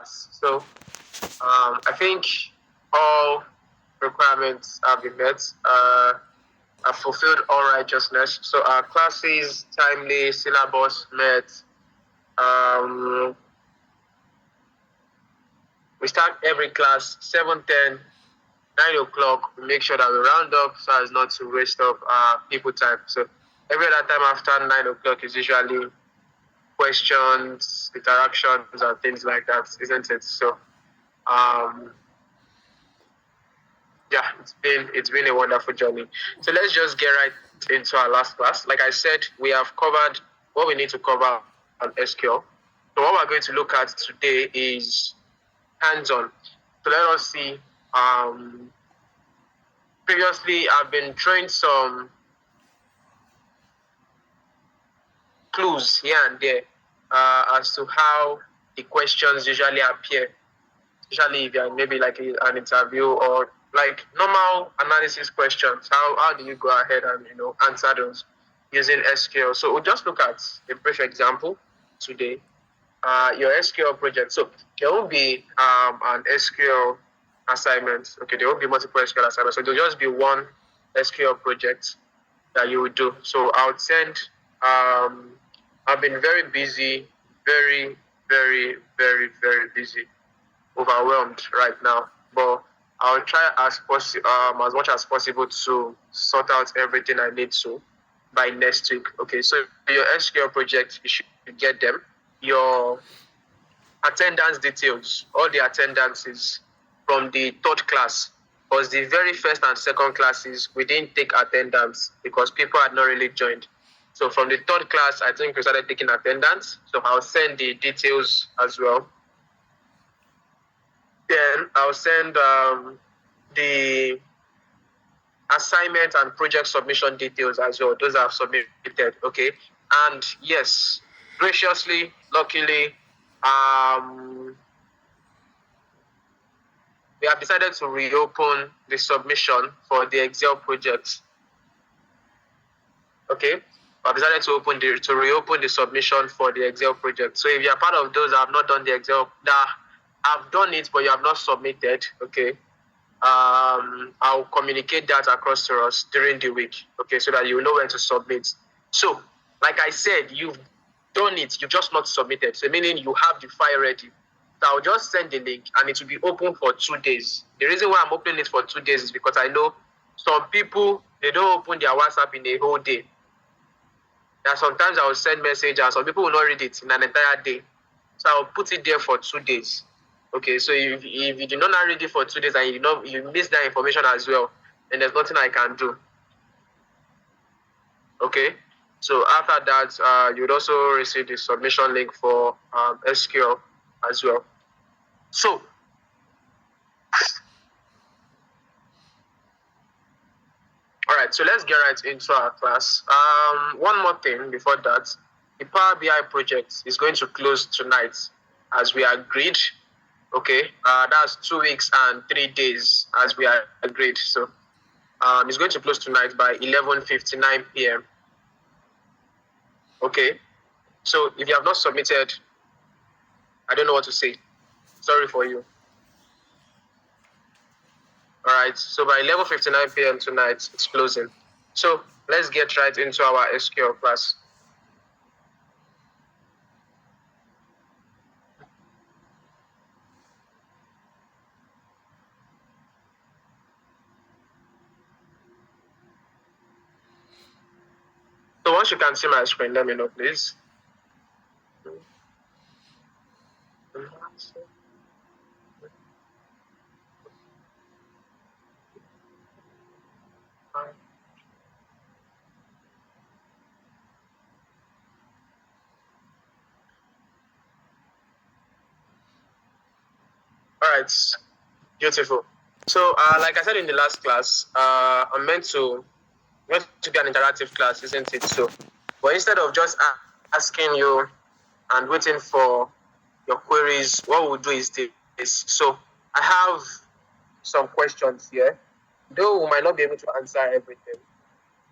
So I think all requirements have been met. Have fulfilled all righteousness. So our classes, timely, syllabus met. We start every class 7:10, 9 o'clock. We make sure that we round up so as not to waste up people time. So every other time after 9 o'clock is usually questions, interactions, and things like that, isn't it? So yeah, it's been a wonderful journey. So let's just get right into our last class. Like I said, we have covered what we need to cover on SQL. So what we're going to look at today is hands-on. So let us see. Previously, I've been throwing some clues here and there as to how the questions usually appear, especially if you're maybe like an interview or like normal analysis questions. How do you go ahead and answer those using SQL? So we'll just look at a brief example today. Your SQL project. So there will be an SQL assignment. Okay, there will be multiple SQL assignments. So there'll just be one SQL project that you will do. So I would send. I've been very busy, very, very, very, very busy, overwhelmed right now. But I'll try as much as possible to sort out everything I need to by next week. Okay, so your SQL project, you should get them. Your attendance details, all the attendances from the third class, because the very first and second classes we didn't take attendance because people had not really joined. So from the third class, I think we started taking attendance. So I'll send the details as well. Then I'll send the assignment and project submission details as well. Those are submitted, okay? And yes, graciously, luckily, we have decided to reopen the submission for the Excel project. Okay, I've decided to reopen the submission for the Excel project. So if you are part of those that have not done the Excel, that have done it but you have not submitted, okay, I'll communicate that across to us during the week, okay, so that you know when to submit. So, like I said, you've done it, you've just not submitted. So meaning you have the file ready. So I'll just send the link and it will be open for 2 days. The reason why I'm opening it for 2 days is because I know some people, they don't open their WhatsApp in a whole day. And sometimes I will send message and some people will not read it in an entire day. So I'll put it there for 2 days. Okay, so if you do not read it for 2 days and you miss that information as well, then there's nothing I can do. Okay, so after that, you would also receive the submission link for SQL as well. So all right, so let's get right into our class. One more thing before that, the Power BI project is going to close tonight as we agreed. Okay, that's 2 weeks and 3 days as we agreed. So it's going to close tonight by 11:59 p.m. Okay, so if you have not submitted, I don't know what to say. Sorry for you. All right, so by 11:59 p.m. tonight, it's closing. So let's get right into our SQL class. So once you can see my screen, let me know, please. All right, beautiful. So, like I said in the last class, I'm meant to be an interactive class, isn't it? So, but instead of just asking you and waiting for your queries, what we'll do is this. So, I have some questions here, though we might not be able to answer everything.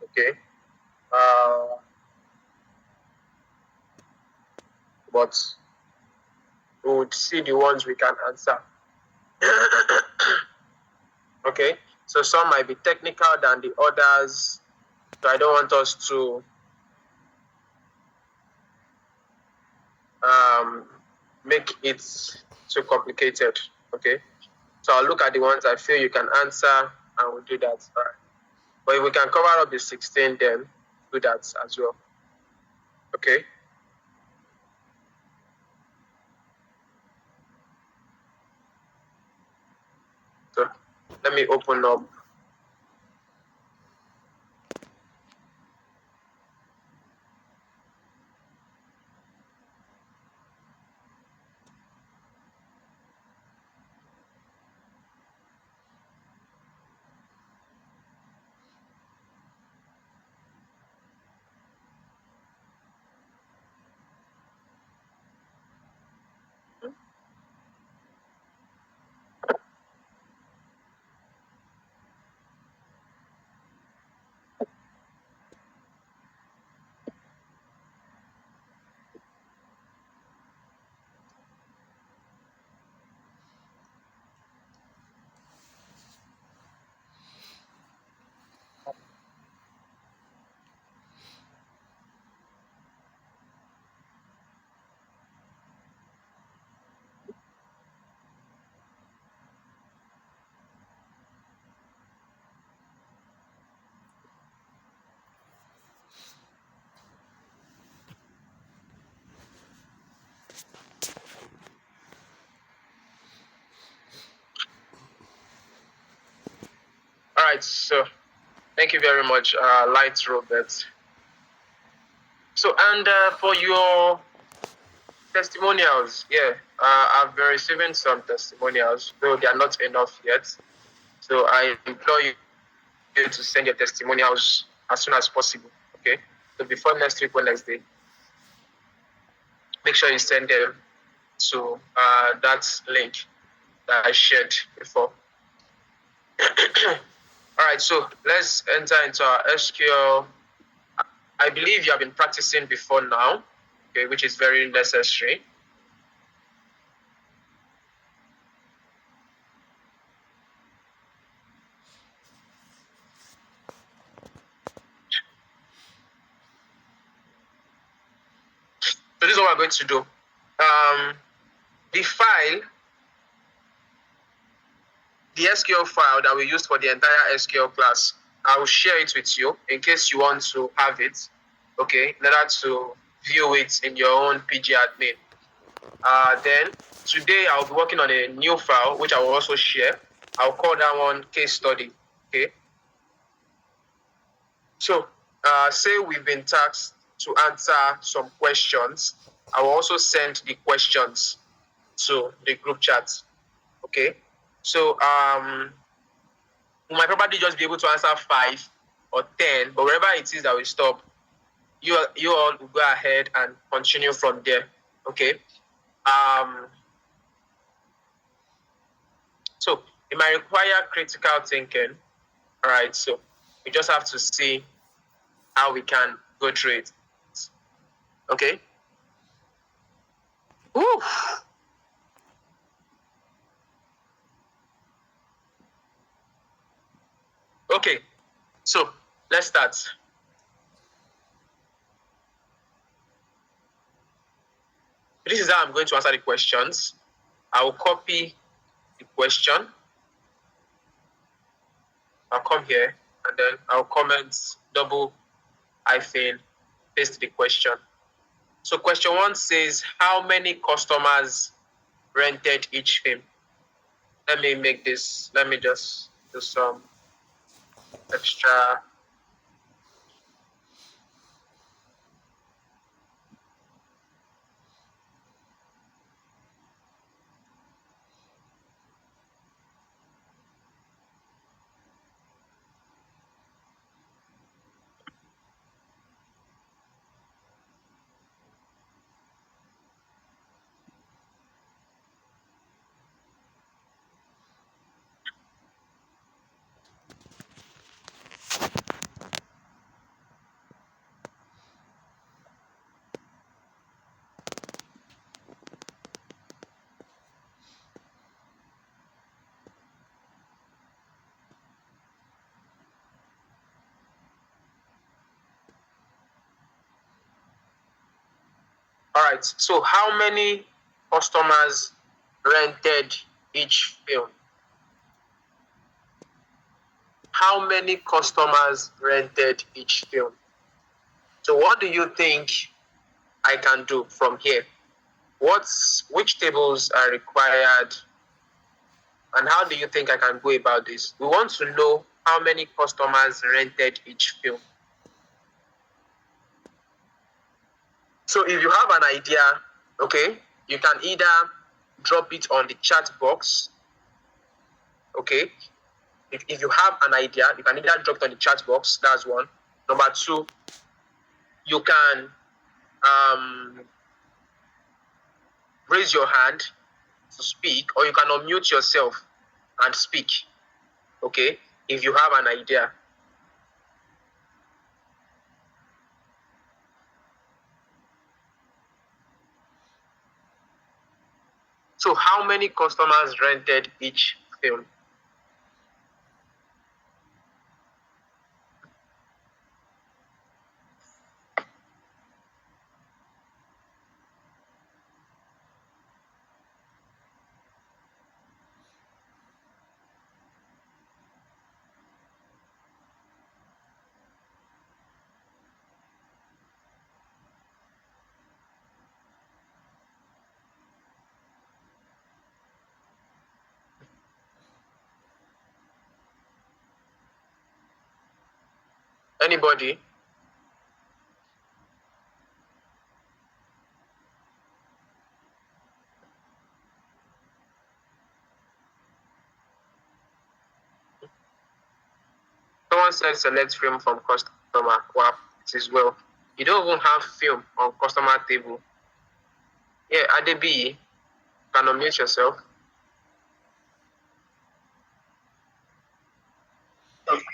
Okay. But we would see the ones we can answer. Okay, so some might be technical than the others, so I don't want us to make it too complicated. Okay, so I'll look at the ones I feel you can answer and we'll do that. All right. But if we can cover up the 16, then do that as well. Okay. So let me open up. All right, so thank you very much, Light Robert. So, and for your testimonials, yeah, I've been receiving some testimonials, though they are not enough yet. So I implore you to send your testimonials as soon as possible. Okay, so before next week Wednesday, make sure you send them to that link that I shared before. All right, so let's enter into our SQL. I believe you have been practicing before now, okay, which is very necessary. So this is what we're going to do. The file, the SQL file that we used for the entire SQL class, I will share it with you in case you want to have it, okay, in order to view it in your own PG admin. Then today I'll be working on a new file, which I will also share. I'll call that one case study, okay? So say we've been tasked to answer some questions. I will also send the questions to the group chat, okay? So we might probably just be able to answer 5 or 10, but wherever it is that we stop, you all will go ahead and continue from there, okay? So it might require critical thinking, all right? So we just have to see how we can go through it, okay? Woo! Okay, so let's start. This is how I'm going to answer the questions. I will copy the question. I'll come here and then I'll comment double hyphen, paste the question. So question 1 says, how many customers rented each film? Let me make this, let me just do some extra. All right. So how many customers rented each film? How many customers rented each film? So what do you think I can do from here? Which tables are required, and how do you think I can go about this? We want to know how many customers rented each film. So if you have an idea, okay, you can either drop it on the chat box, okay. If you have an idea, you can either drop it on the chat box. That's one. Number two, you can raise your hand to speak, or you can unmute yourself and speak, okay, if you have an idea. So how many customers rented each film? Anybody? Someone said select film from customer. Wow, it is well. You don't even have film on customer table. Yeah, Adebi, can unmute yourself.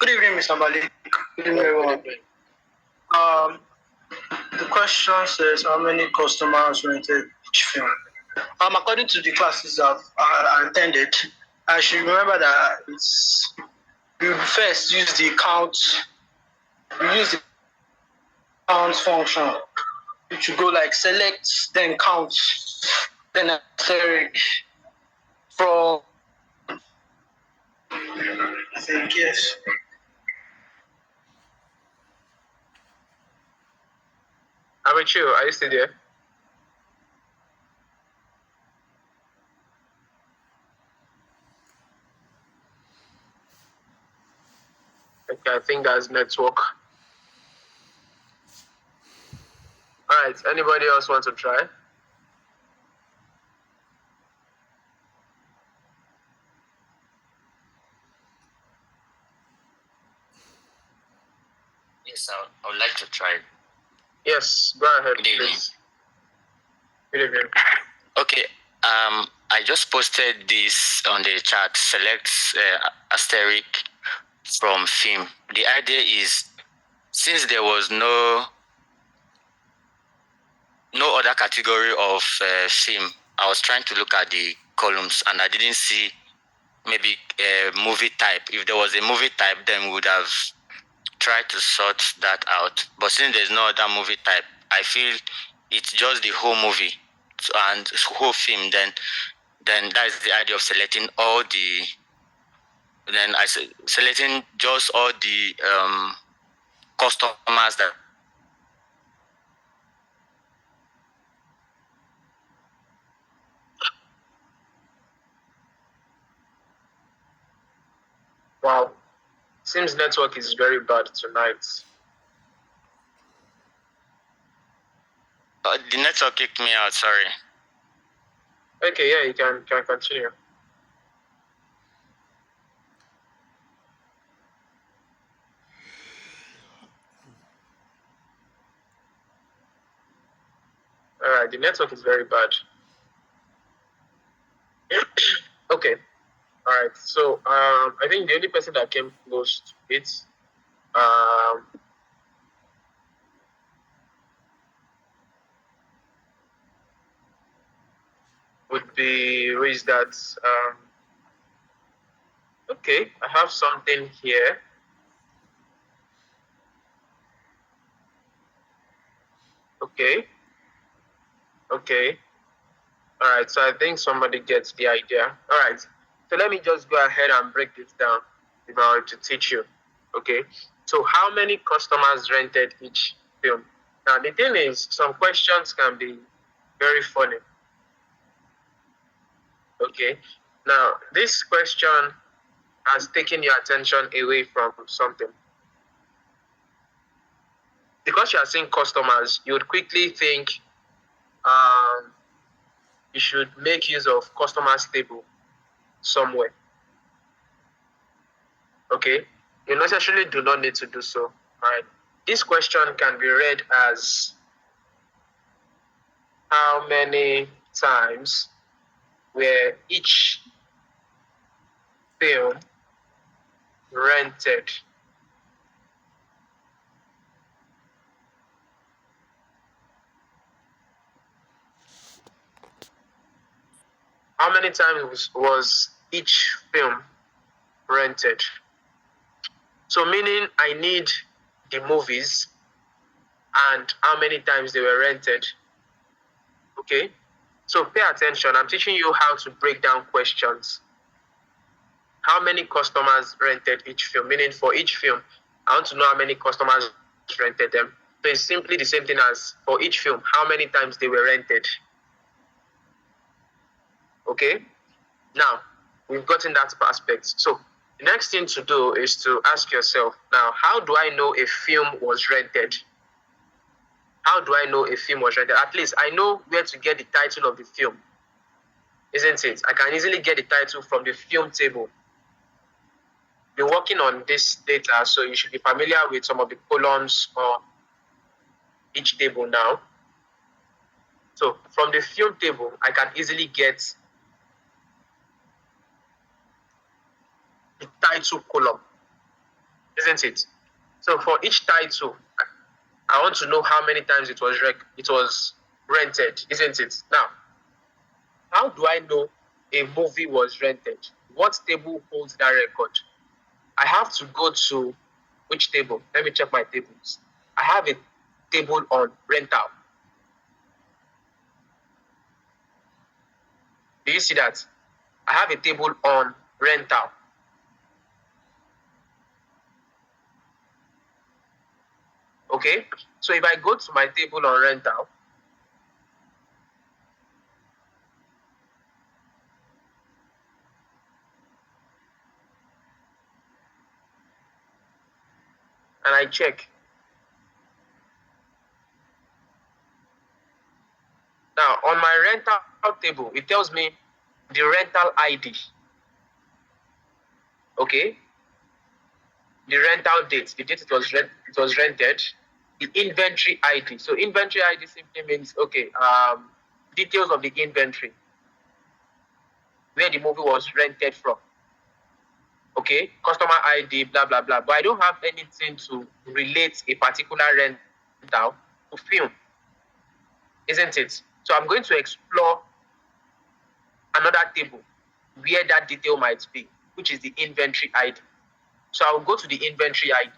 Good evening, Mr. Malik. Good evening, everyone. The question says how many customers rented each film. According to the classes I've attended, I should remember that we first use the count. We use the count function. You should go like select, then count, then asterisk from. I think yes. Amichu, are you still there? Okay, I think that's network. All right, anybody else want to try? Yes, I would like to try. Yes, go ahead. Good evening. Please. Good evening. Okay. I just posted this on the chat. Select asterisk from film. The idea is, since there was no other category of film, I was trying to look at the columns and I didn't see maybe a movie type. If there was a movie type, then we would have tried to sort that out. But since there's no other movie type, I feel it's just the whole movie and whole film. Then that's the idea of selecting all the. Then selecting just all the customers that. Wow, seems network is very bad tonight. The network kicked me out. Sorry. Okay, yeah, you can continue. All right, the network is very bad. Okay, all right. So I think the only person that came close to it would be raise that. Okay, I have something here. Okay. Okay. All right. So I think somebody gets the idea. All right. So let me just go ahead and break this down if I were to teach you. Okay. So how many customers rented each film? Now the thing is, some questions can be very funny. Okay. Now this question has taken your attention away from something. Because you are seeing customers, you would quickly think you should make use of customers table somewhere. Okay, you necessarily do not need to do so. Right. This question can be read as how many times were each film rented? How many times was each film rented? So meaning I need the movies and how many times they were rented. Okay, so pay attention. I'm teaching you how to break down questions. How many customers rented each film? Meaning for each film, I want to know how many customers rented them. So it's simply the same thing as for each film, how many times they were rented. Okay? Now, we've gotten that aspect. So the next thing to do is to ask yourself, now, how do I know a film was rented? How do I know a film was rented? At least I know where to get the title of the film, isn't it? I can easily get the title from the film table. You're working on this data, so you should be familiar with some of the columns or each table now. So from the film table, I can easily get the title column, isn't it? So for each title, I want to know how many times it was rented, isn't it? Now, how do I know a movie was rented? What table holds that record? I have to go to which table? Let me check my tables. I have a table on rental. Do you see that? I have a table on rental. Okay, so if I go to my table on rental, and I check. Now, on my rental table, it tells me the rental ID. Okay, the rental date, the date it was rented, the inventory ID. So inventory ID simply means okay, details of the inventory, where the movie was rented from. Okay, customer ID, blah blah blah. But I don't have anything to relate a particular rental to film, isn't it? So I'm going to explore another table where that detail might be, which is the inventory ID. So I'll go to the inventory ID.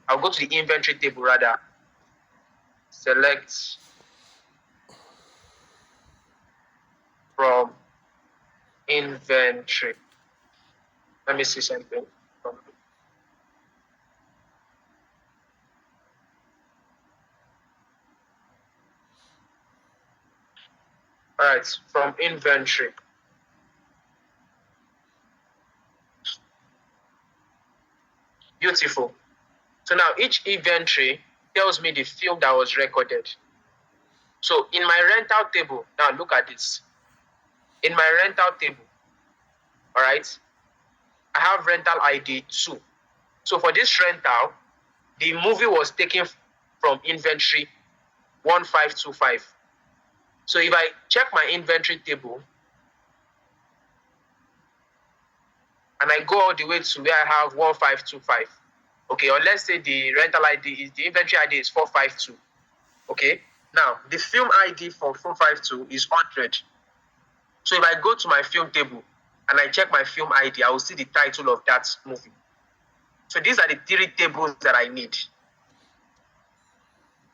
I'll go to the inventory table rather. Select from inventory. Let me see something. All right, from inventory. Beautiful. So now each inventory tells me the film that was recorded. So in my rental table, now look at this. In my rental table, all right, I have rental ID 2. So for this rental, the movie was taken from inventory 1525. So if I check my inventory table and I go all the way to where I have 1525, okay, or let's say the rental ID is the inventory ID is 452. Okay, now the film ID for 452 is 100. So if I go to my film table and I check my film ID, I will see the title of that movie. So these are the 3 tables that I need.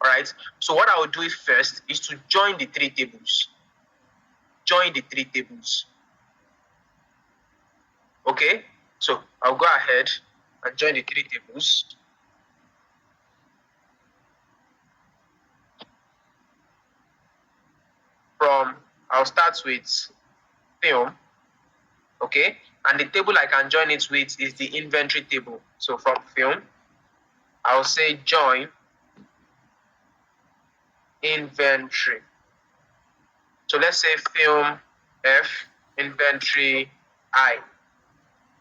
All right. So what I will do first is to join the three tables. Join the three tables. Okay. So I'll go ahead and join the three tables. I'll start with film. Okay. And the table I can join it with is the inventory table. So from film, I'll say join inventory. So let's say film F, inventory I.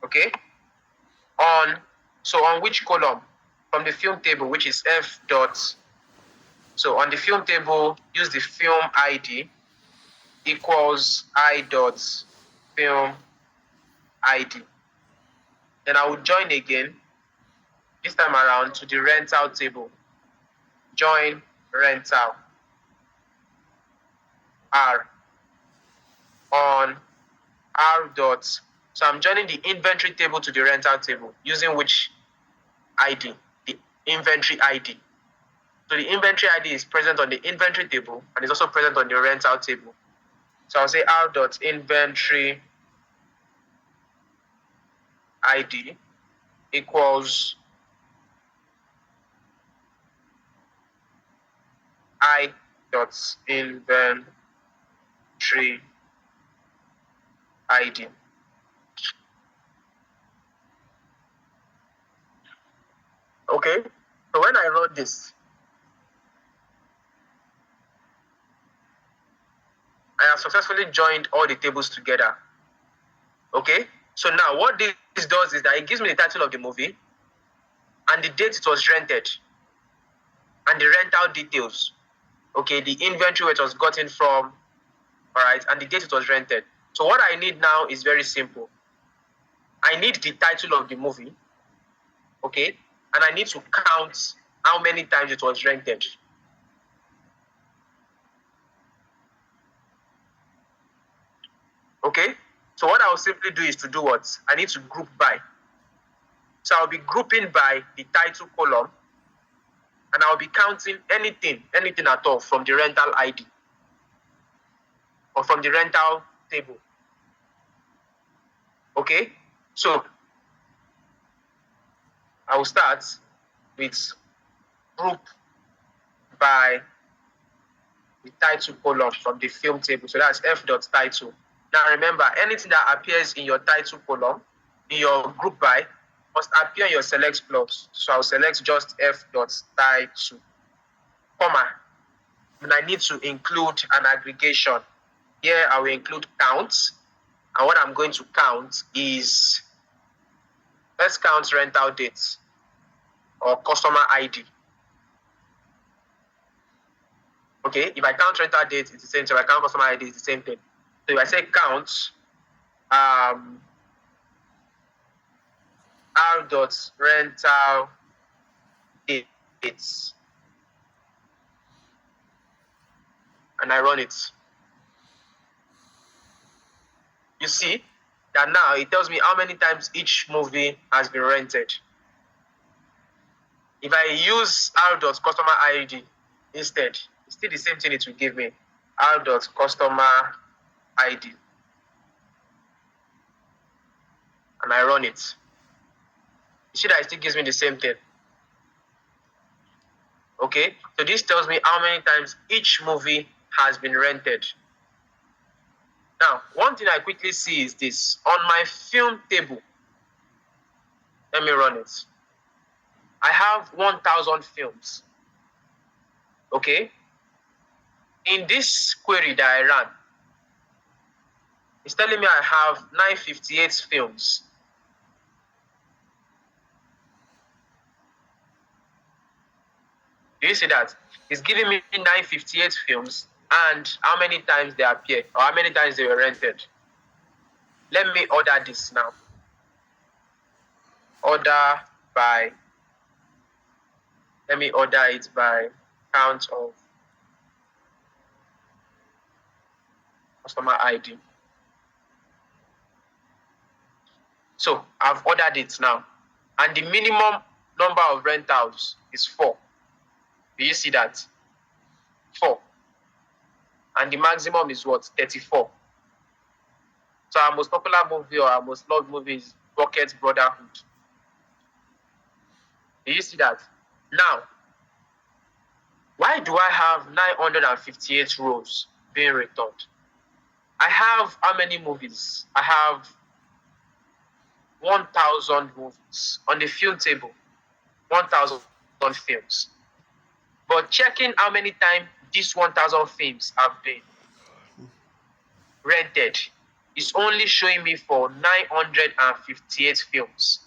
Okay. On which column? From the film table, which is F dot. So on the film table, use the film ID equals I dot film ID. Then I will join again, this time around to the rental table. Join rental R on R dot. So I'm joining the inventory table to the rental table using which ID? The inventory ID. So the inventory ID is present on the inventory table and is also present on the rental table. So I'll say R dot inventory ID equals I dot inventory ID. Okay, so when I wrote this, I have successfully joined all the tables together. Okay, so now what this does is that it gives me the title of the movie and the date it was rented and the rental details. Okay, the inventory it was gotten from, all right, and the date it was rented. So what I need now is very simple. I need the title of the movie, okay, and I need to count how many times it was rented. Okay, so what I'll simply do is to do what? I need to group by. So I'll be grouping by the title column, and I'll be counting anything at all from the rental ID or from the rental table. Okay, so I will start with group by the title column from the film table. So that's F dot title. Now remember, anything that appears in your title column, in your group by, must appear in your select clause. So I'll select just F dot title, comma. And I need to include an aggregation. Here I will include counts. And what I'm going to count is, let's count rental dates or customer ID. Okay, if I count rental dates, it's the same. So if I count customer ID, it's the same thing. So if I say count, R dot rental dates, and I run it. You see that now it tells me how many times each movie has been rented. If I use R dot customer ID instead, it's still the same thing it will give me. R dot customer ID. And I run it. You see that it still gives me the same thing. Okay, so this tells me how many times each movie has been rented. Now, one thing I quickly see is this. On my film table, let me run it. I have 1,000 films. Okay, in this query that I ran, it's telling me I have 958 films. Do you see that? It's giving me 958 films and how many times they appear or how many times they were rented. Let me order this now. Let me order it by count of customer ID. So I've ordered it now. And the minimum number of rentals is 4. Do you see that? 4. And the maximum is what? 34. So our most popular movie or our most loved movie is Bucket Brotherhood. Do you see that? Now, why do I have 958 rows being returned? I have how many movies? I have 1,000 movies on the film table, 1,000 films. But checking how many times these 1,000 films have been rented is only showing me for 958 films.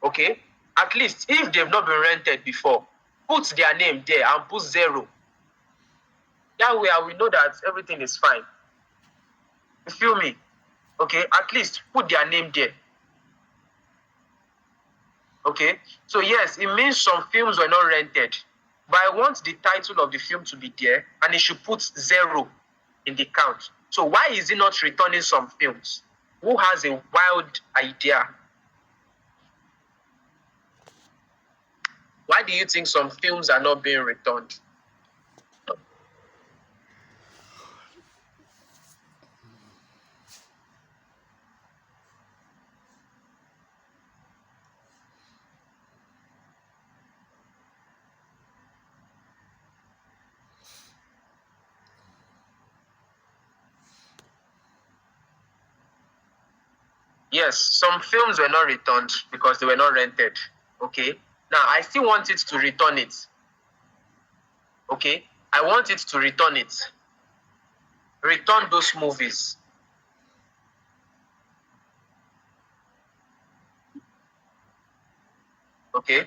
Okay? At least if they've not been rented before, put their name there and put 0. That way I will know that everything is fine. You feel me? Okay? At least put their name there. Okay? So yes, it means some films were not rented. But I want the title of the film to be there and it should put 0 in the count. So why is it not returning some films? Who has a wild idea? Why do you think some films are not being returned? Yes, some films were not returned because they were not rented. Okay. Now I still want it to return it. Okay. I want it to return it. Return those movies. Okay.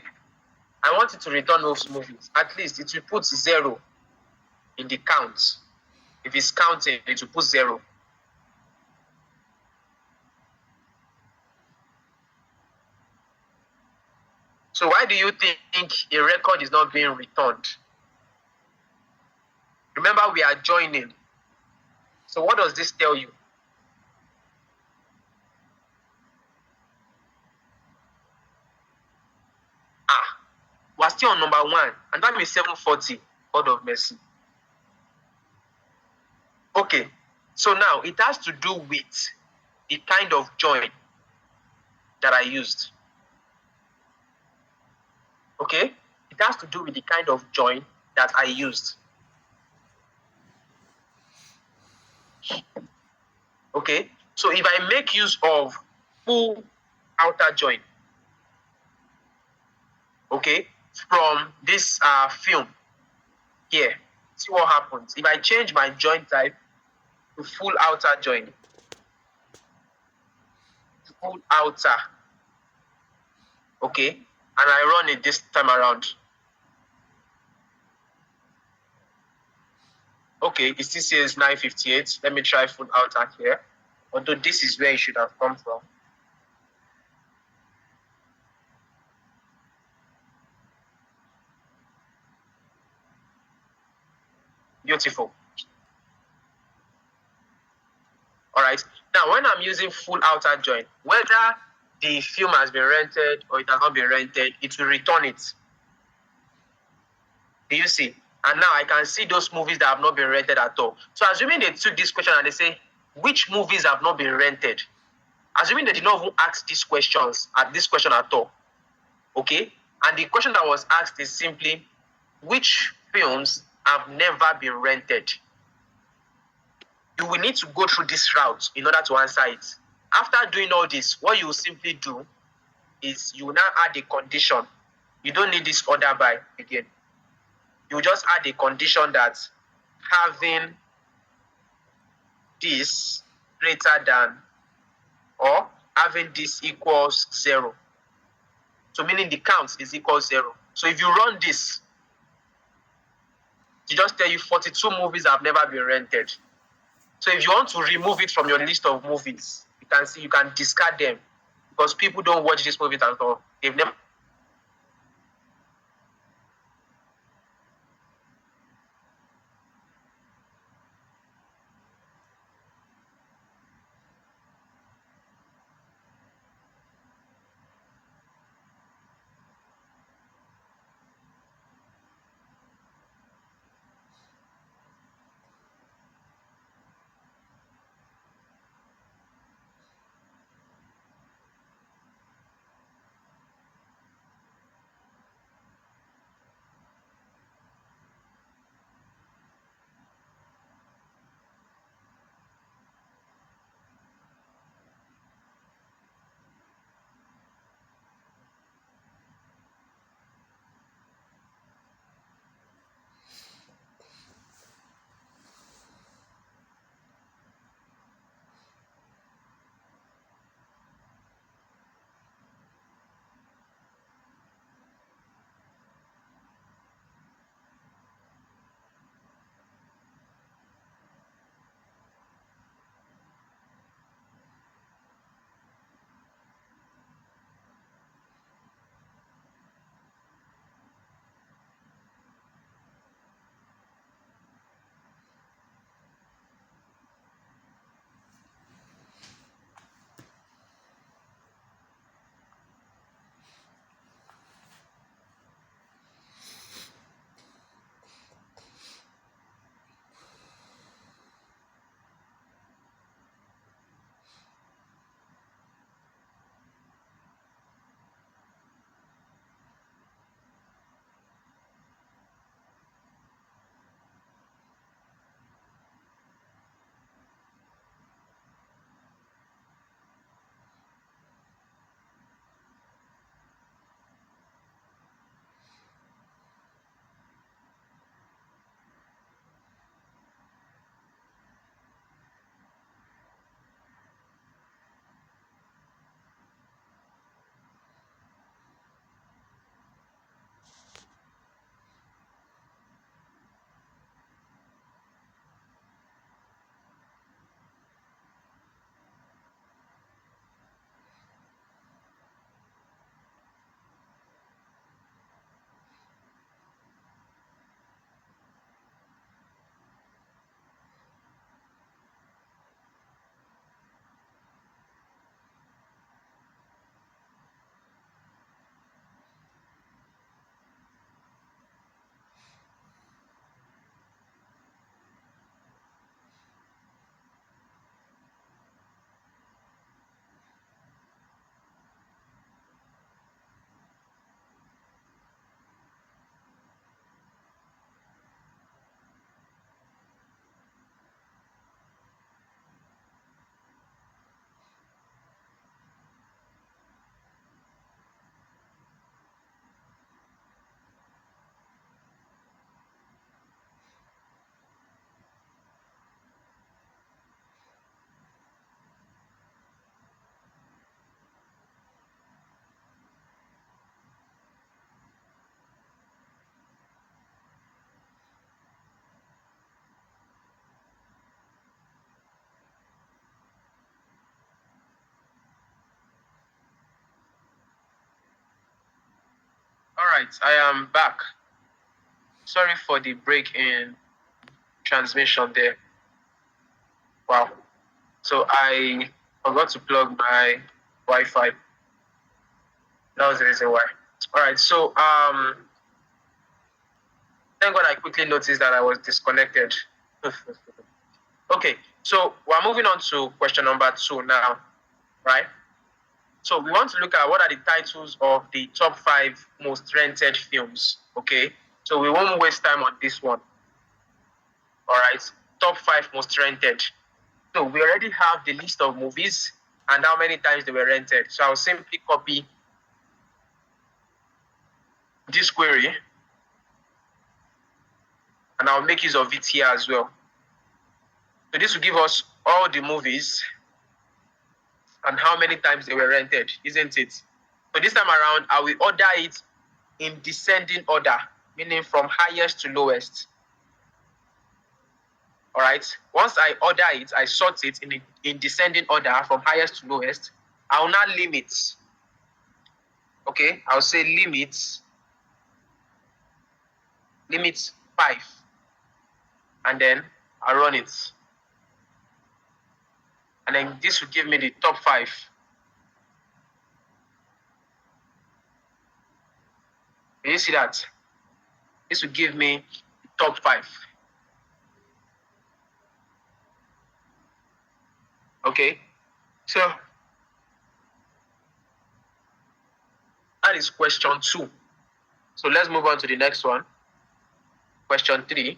I want it to return those movies. At least it will put 0 in the count. If it's counting, it will put 0. So why do you think a record is not being returned? Remember, we are joining. So what does this tell you? We're still on number 1, and that means 740. God of mercy. Okay, so now it has to do with the kind of join that I used. Okay, it has to do with the kind of join that I used. Okay, so if I make use of full outer join, okay, from this film here, see what happens. If I change my join type to full outer join, full outer, okay, and I run it this time around. Okay, it still says 958. Let me try full outer here. Although this is where it should have come from. Beautiful. All right. Now, when I'm using full outer join, whether the film has been rented or it has not been rented, it will return it. Do you see? And now I can see those movies that have not been rented at all. So assuming they took this question and they say, which movies have not been rented? Assuming they did not even ask these questions at this question at all. Okay? And the question that was asked is simply, which films have never been rented? You will need to go through this route in order to answer it. After doing all this, what you will simply do is you will now add a condition. You don't need this order by again. You just add a condition that having this greater than or having this equals 0. So meaning the count is equal 0. So if you run this, it just tell you 42 movies have never been rented. So if you want to remove it from your list of movies, you can see you can discard them because people don't watch these movies at all. They've never. right, I am back. Sorry for the break in transmission there. Wow. So I forgot to plug my Wi-Fi. That was the reason why. All right. So thank God I quickly noticed that I was disconnected. Okay. So we're moving on to question number 2 now, right? So we want to look at what are the titles of the top 5 most rented films. Okay. So we won't waste time on this one. All right. Top 5 most rented. So we already have the list of movies and how many times they were rented. So I'll simply copy this query and I'll make use of it here as well. So this will give us all the movies and how many times they were rented, isn't it? So this time around, I will order it in descending order, meaning from highest to lowest. All right. Once I order it, I sort it in descending order from highest to lowest. I'll now limit. Okay, I'll say limit 5, and then I run it. And then this will give me the top 5. Can you see that? This will give me the top 5. Okay, so that is question 2. So let's move on to the next one. Question 3.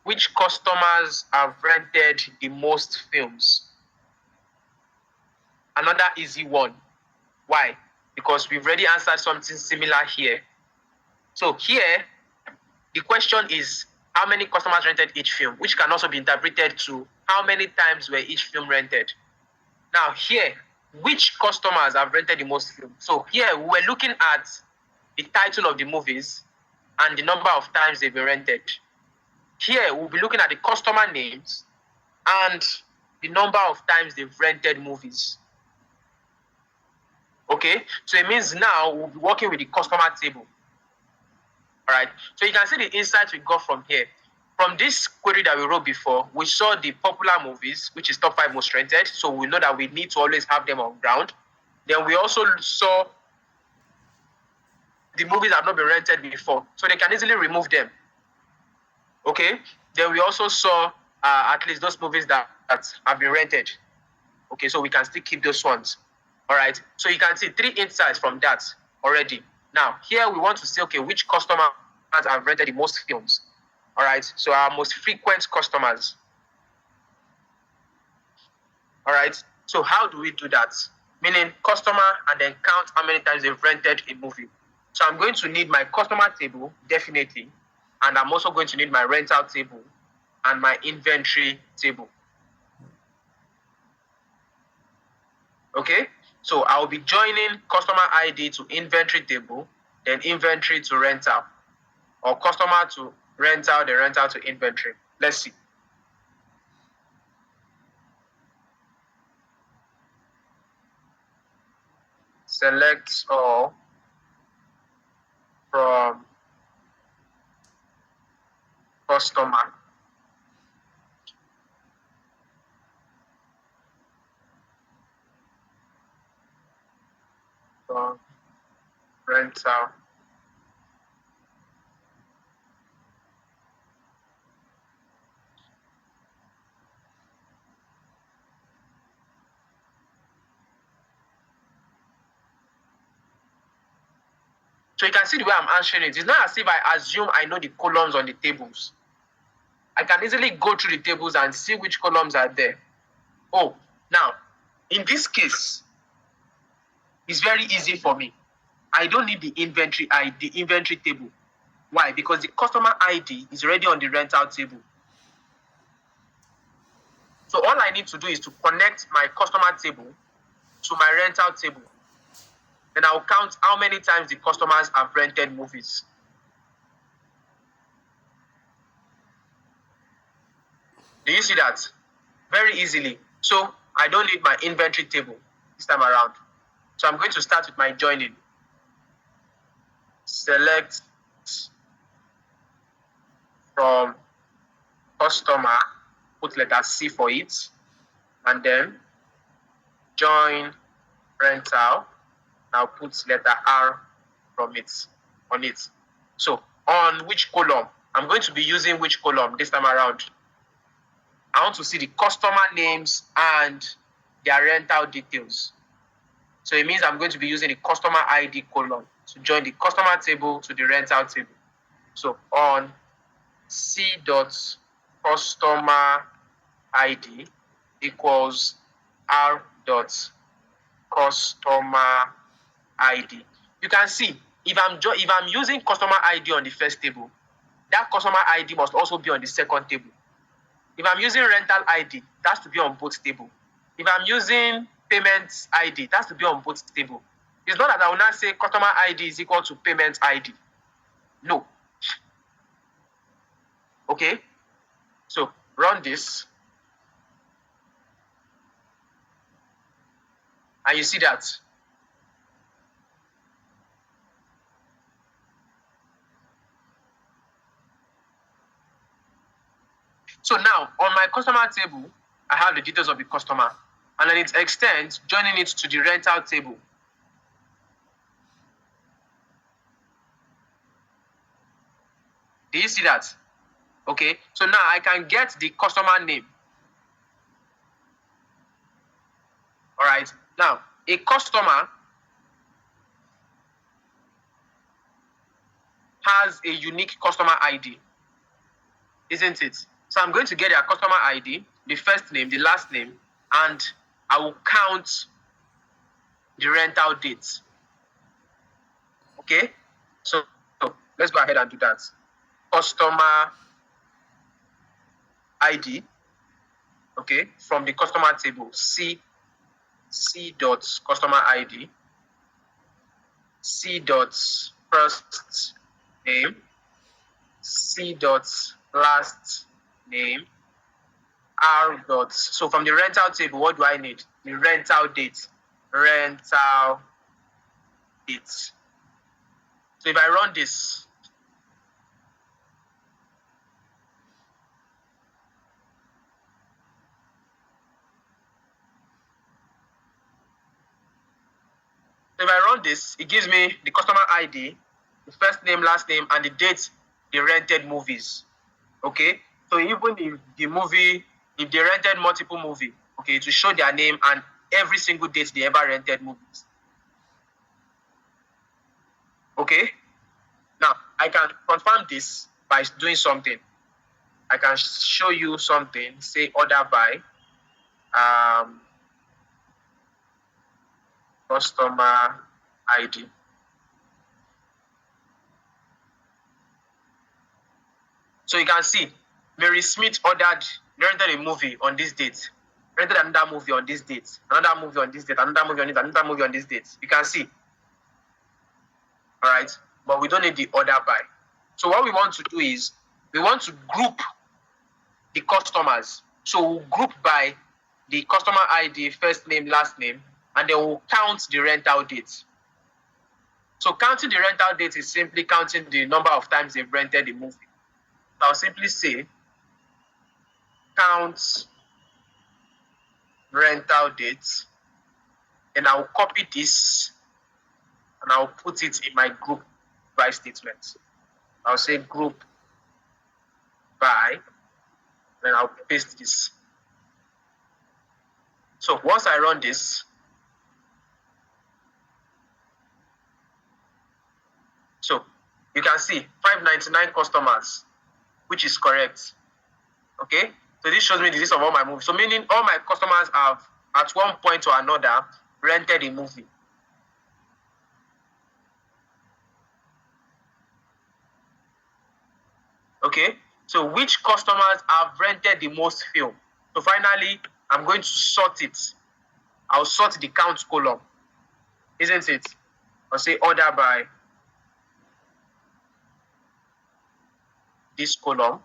Which customers have rented the most films? Another easy one. Why? Because we've already answered something similar here. So here, the question is how many customers rented each film, which can also be interpreted to how many times were each film rented. Now here, which customers have rented the most film? So here, we're looking at the title of the movies and the number of times they've been rented. Here, we'll be looking at the customer names and the number of times they've rented movies. Okay, so it means now we'll be working with the customer table. All right, so you can see the insights we got from here. From this query that we wrote before, we saw the popular movies, which is top 5 most rented. So we know that we need to always have them on ground. Then we also saw the movies that have not been rented before, so they can easily remove them. Okay, then we also saw at least those movies that have been rented. Okay, so we can still keep those ones. All right, so you can see 3 insights from that already. Now, here we want to say, okay, which customers have rented the most films? All right, so our most frequent customers. All right, so how do we do that? Meaning customer and then count how many times they've rented a movie. So I'm going to need my customer table, definitely. And I'm also going to need my rental table and my inventory table. Okay, so I'll be joining customer ID to inventory table, then inventory to rental, or customer to rental, then rental to inventory. Let's see. Select all from customer. From rental. So you can see the way I'm answering it. It's not as if I assume I know the columns on the tables. I can easily go through the tables and see which columns are there. Oh, now, in this case, it's very easy for me. I don't need the inventory table. Why? Because the customer ID is already on the rental table. So all I need to do is to connect my customer table to my rental table. Then I'll count how many times the customers have rented movies. Do you see that? Very easily. So I don't need my inventory table this time around. So I'm going to start with my joining. select from customer, put letter C for it, and then join rental. Now put letter R from it on it. So on which column? I'm going to be using which column this time around? I want to see the customer names and their rental details. So it means I'm going to be using the customer ID column to join the customer table to the rental table. So on C dot customer ID equals R dot customer ID. You can see if I'm using customer ID on the first table, that customer ID must also be on the second table. If I'm using rental ID, that has to be on both tables. If I'm using payment ID, that has to be on both tables. It's not that I will not say customer ID is equal to payment ID. No. Okay? So run this. And you see that. So now, on my customer table, I have the details of the customer. And then it extends, joining it to the rental table. Do you see that? Okay, so now I can get the customer name. All right, now a customer has a unique customer ID, isn't it? So I'm going to get their customer ID, the first name, the last name, and I will count the rental dates. Okay, so let's go ahead and do that. Customer ID, okay, from the customer table, C dot customer ID, C dot first name, C dot last name, R dot. So from the rental table, what do I need? The rental date. Rental date. So if I run this, it gives me the customer ID, the first name, last name, and the date they rented movies. Okay, so even if if they rented multiple movies, okay, to show their name and every single date they ever rented movies. Okay, now I can confirm this by doing something. I can show you something, say order by customer ID. So you can see Mary Smith rented a movie on this date, rented another movie on this date, another movie on this date, another movie on this, another movie on this date. You can see. All right, but we don't need the order by. So what we want to do is we want to group the customers. So we'll group by the customer ID, first name, last name, and then we'll count the rental dates. So counting the rental date is simply counting the number of times they've rented the movie. So I'll simply say count rental dates, and I'll copy this and I'll put it in my group by statement. I'll say group by, then I'll paste this. So once I run this, so you can see 599 customers, which is correct. Okay, so this shows me the list of all my movies. So meaning all my customers have at one point or another rented a movie. Okay, so which customers have rented the most film? So finally, I'm going to sort it. I'll sort the count column, isn't it? I'll say order by this column.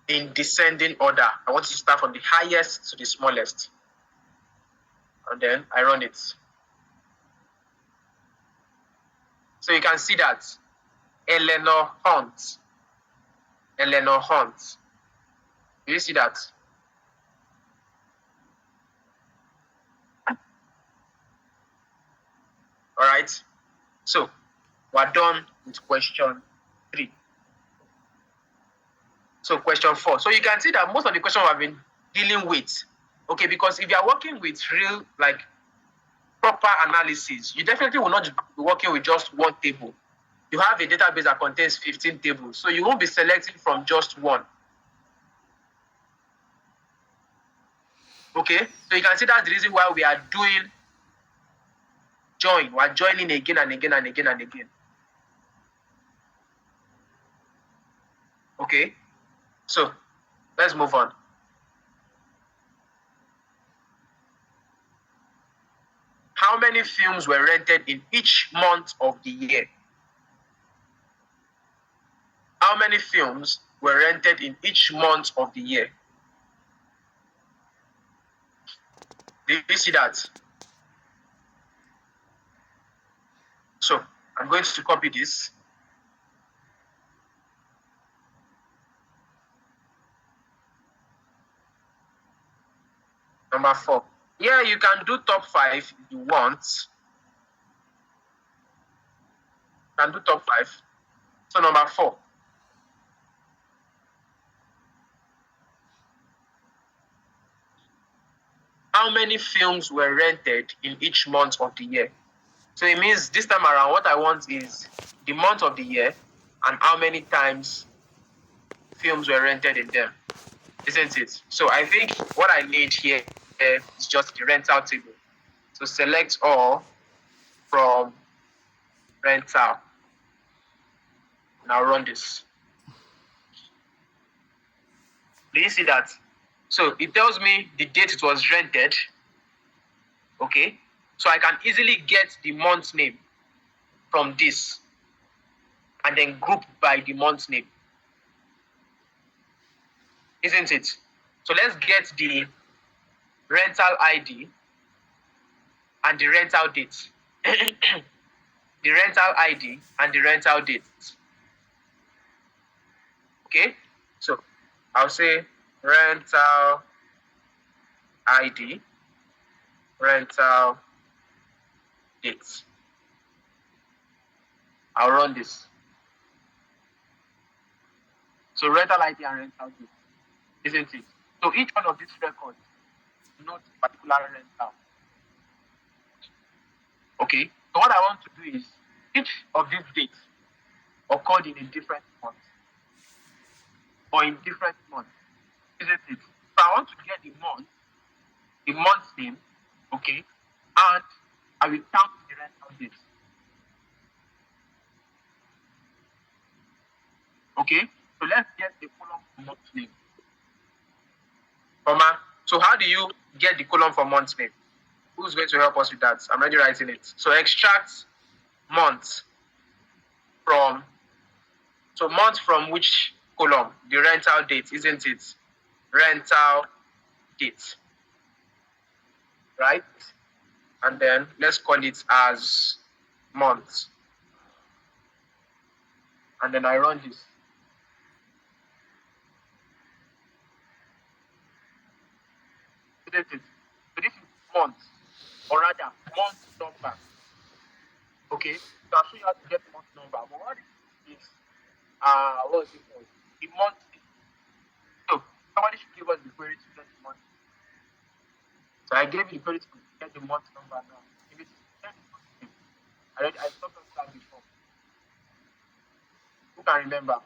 In descending order. I want to start from the highest to the smallest. and then I run it. So you can see that Eleanor Hunt. Eleanor Hunt. Do you see that? All right. So we're done with question 3. So question 4. So you can see that most of the questions I've been dealing with, okay, because if you are working with real, like, proper analysis, you definitely will not be working with just one table. You have a database that contains 15 tables, so you won't be selecting from just one. Okay, so you can see that's the reason why we are doing join. We're joining again and again and again and again. Okay, so let's move on. How many films were rented in each month of the year? How many films were rented in each month of the year? Did you see that? So I'm going to copy this. Number 4. Yeah, you can do top 5 if you want. You can do top 5. So number 4. How many films were rented in each month of the year? So it means this time around, what I want is the month of the year and how many times films were rented in them, isn't it? So I think what I need here is just the rental table. So select all from rental. Now run this. Do you see that? So it tells me the date it was rented. Okay, so I can easily get the month name from this and then group by the month name, isn't it? So let's get the rental ID and the rental date. The rental ID and the rental date. Okay, so I'll say rental ID, rental date. I'll run this. So rental ID and rental date, isn't it? So each one of these records notes a particular rental. Okay, so what I want to do is each of these dates occurred in a different month or in different months, isn't it? So I want to get the month name, okay, and I will count the rental dates. Okay, so let's get the column for month name. Comma. So how do you get the column for month name? Who's going to help us with that? I'm already writing it. So extract month from, so month from which column? The rental date, isn't it? Rental date. Right? And then let's call it as month. And then I run this. Isn't it? So this is month, or rather month number. Okay, so I'll show you how to get month number. But what is what is it called? The month. So somebody should give us the query to get the month. So I gave you the query to get the month number now. If it's I talked about that before. Who can remember?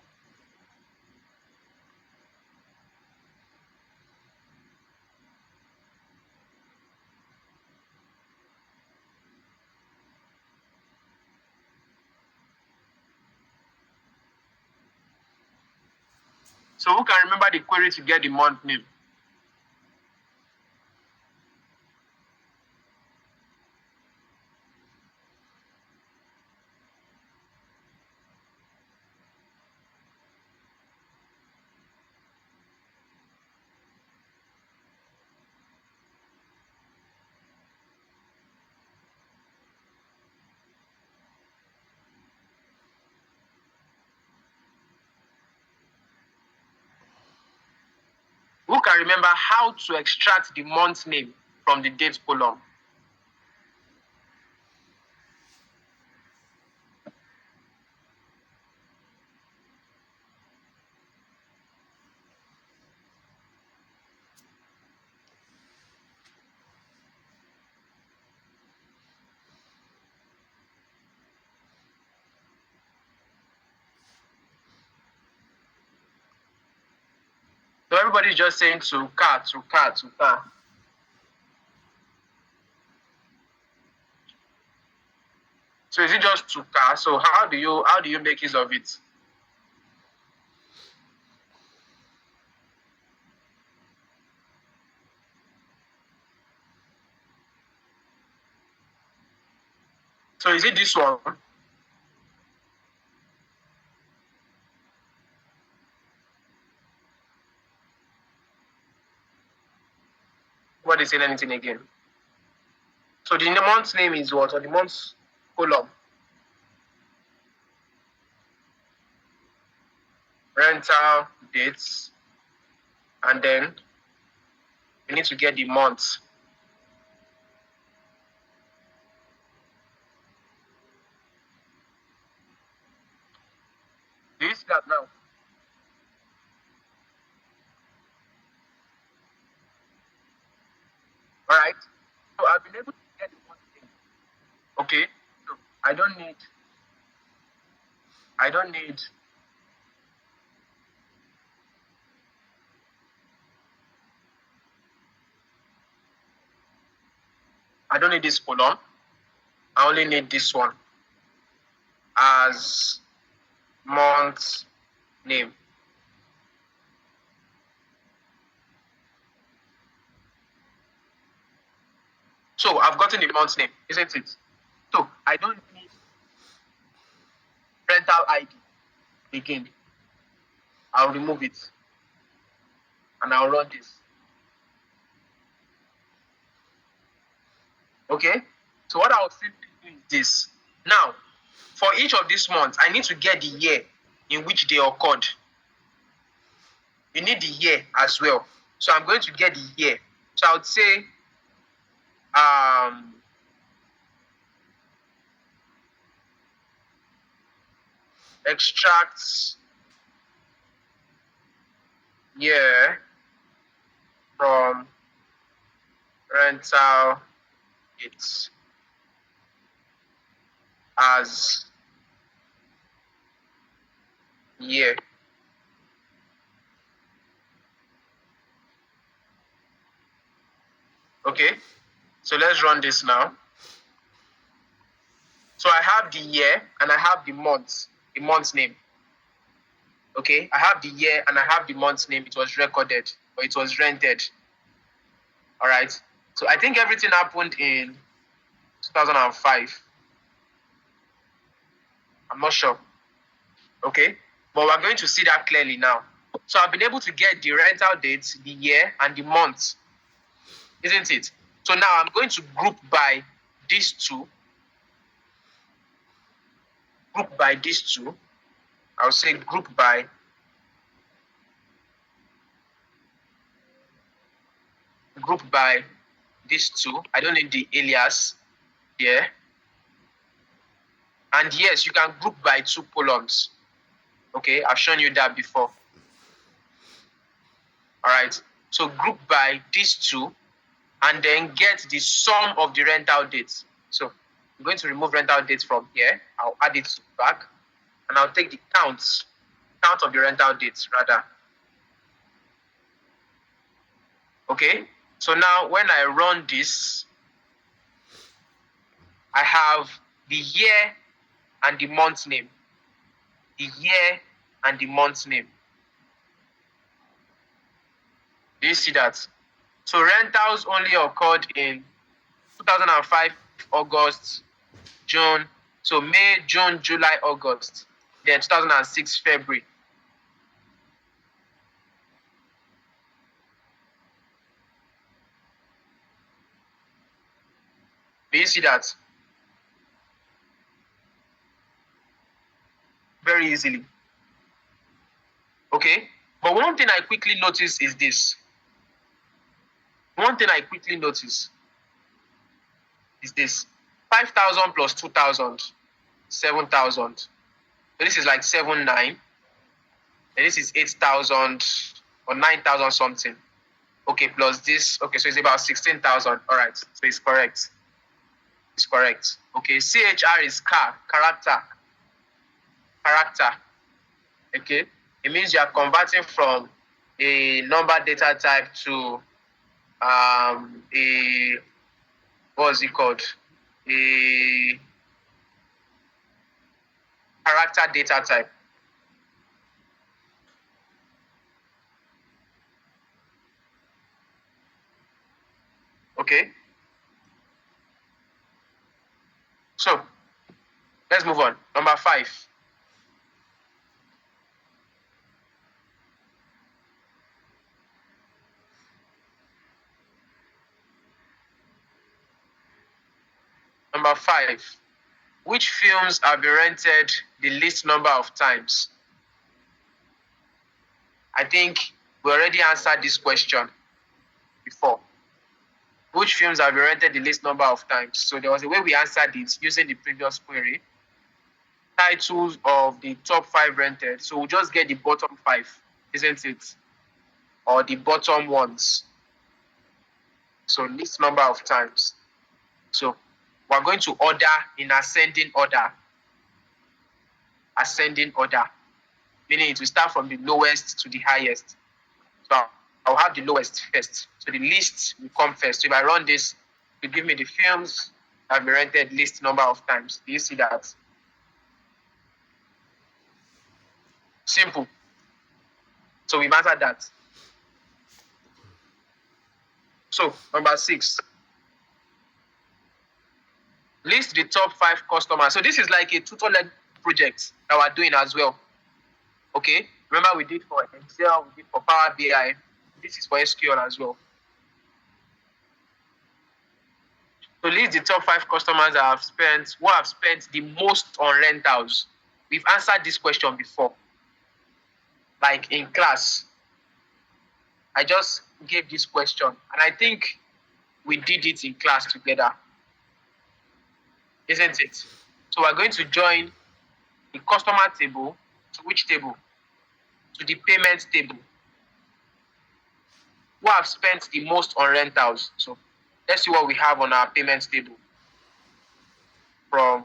So who can remember the query to get the month name? Who can remember how to extract the month name from the date column? So everybody's just saying to car, to car, to car. So is it just to car? So how do you make use of it? So is it this one? What is it anything again? So the month's name is what? Or the month's column? Rental dates. And then we need to get the month. Do you see that now? All right. So I've been able to get the month name. Okay. So I don't need I don't need this column. I only need this one as month name. So I've gotten the month name, isn't it? So I don't need rental ID again. I'll remove it and I'll run this. Okay? So what I'll simply do is this. Now, for each of these months, I need to get the year in which they occurred. You need the year as well. So I'm going to get the year. So I would say extract year from rental dates as year. Okay, so let's run this now. So I have the year and I have the month's name. Okay, I have the year and I have the month's name. It was recorded or it was rented. All right, so I think everything happened in 2005. I'm not sure. Okay, but we're going to see that clearly now. So I've been able to get the rental dates, the year, and the month, isn't it? So now I'm going to group by these two. Group by these two. I'll say group by these two. I don't need the alias here. And yes, you can group by two columns. Okay, I've shown you that before. All right, so group by these two and then get the sum of the rental dates. So I'm going to remove rental dates from here. I'll add it back and I'll take the count of the rental dates rather. Okay, so now when I run this, I have the year and the month name. The year and the month name. Do you see that? So rentals only occurred in 2005, August, June. So May, June, July, August. Then 2006, February. Do you see that? Very easily. Okay. But one thing I quickly noticed is this. one thing I quickly notice is this: 5,000 plus 2,000, 7,000. So this is like 7,900, and this is 8,000 or 9,000 something. Okay, plus this. Okay, so it's about 16,000. All right, so it's correct. It's correct. Okay, CHR is character. Okay, it means you are converting from a number data type to a, what's it called? A character data type. Okay. So let's move on. Number 5. Number 5. Which films have been rented the least number of times? I think we already answered this question before. Which films have been rented the least number of times? So there was a way we answered it using the previous query. Titles of the top 5 rented. So we'll just get the bottom 5, isn't it? Or the bottom ones. So least number of times. So we're going to order in ascending order. Ascending order. Meaning it will start from the lowest to the highest. So I'll have the lowest first. So the least will come first. So if I run this, it will give me the films that have been rented least number of times. Do you see that? Simple. So we've answered that. So number 6. List the top 5 customers. So this is like a tutor-led project that we're doing as well. Okay. Remember we did for Excel, we did for Power BI. This is for SQL as well. So list the top 5 customers that have spent the most on rentals. We've answered this question before. Like in class. I just gave this question, and I think we did it in class together. Isn't it? So we're going to join the customer table to which table? To the payment table. Who have spent the most on rentals? So let's see what we have on our payment table from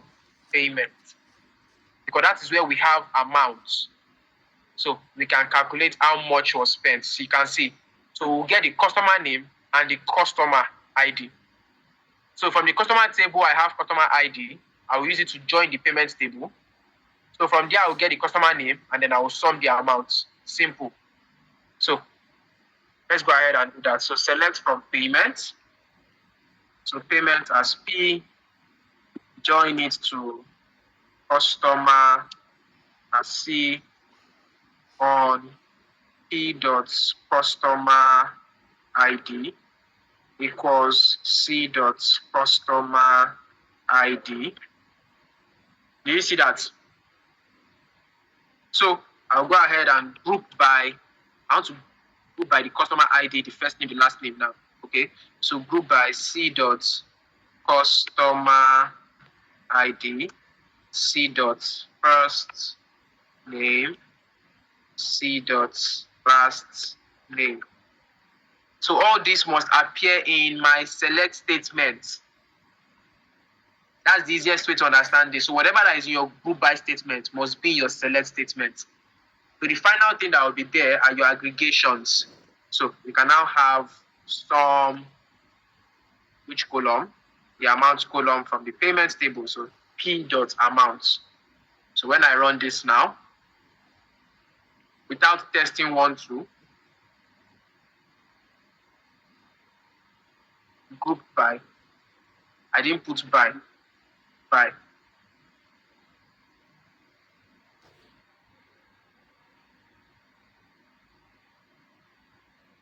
payment. Because that is where we have amounts. So we can calculate how much was spent. So you can see. So we'll get the customer name and the customer ID. So from the customer table, I have customer ID. I will use it to join the payment table. So from there, I will get the customer name and then I will sum the amounts. Simple. So let's go ahead and do that. So select from payment. So payment as P. Join it to customer as C on P dot customer ID equals C dot customer ID. Do you see that? So I'll go ahead and group by, I want to group by the customer ID, the first name, the last name now. Okay. So group by C dot customer ID, C dot first name, C dot last name. So all this must appear in my select statement. That's the easiest way to understand this. So whatever that is in your group by statement must be your select statement. So the final thing that will be there are your aggregations. So you can now have some, which column? The amount column from the payment table. So P dot amount. So when I run this now, without testing 1, 2, group by. I didn't put by.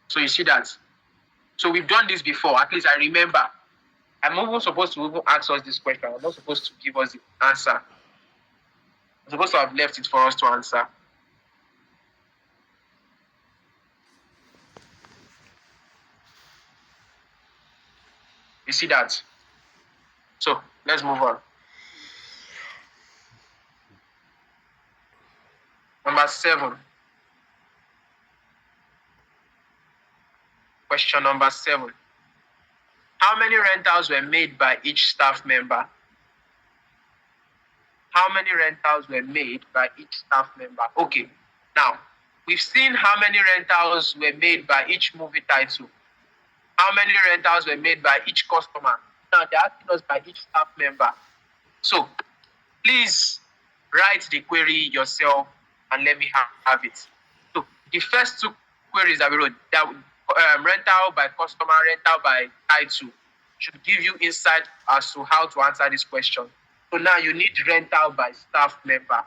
So you see that. So we've done this before. At least I remember. I'm not even supposed to even ask us this question. I'm not supposed to give us the answer. I'm supposed to have left it for us to answer. You see that? So let's move on. Number 7. Question number 7. How many rentals were made by each staff member? How many rentals were made by each staff member? Okay. Now, we've seen how many rentals were made by each movie title. How many rentals were made by each customer? Now, they're asking us by each staff member. So, please write the query yourself and let me have it. So, the first 2 queries that we wrote, that rental by customer, rental by title, should give you insight as to how to answer this question. So now you need rental by staff member.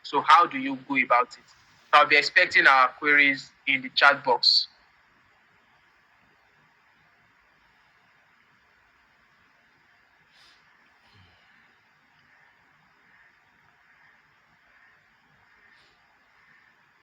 So how do you go about it? I'll be expecting our queries in the chat box.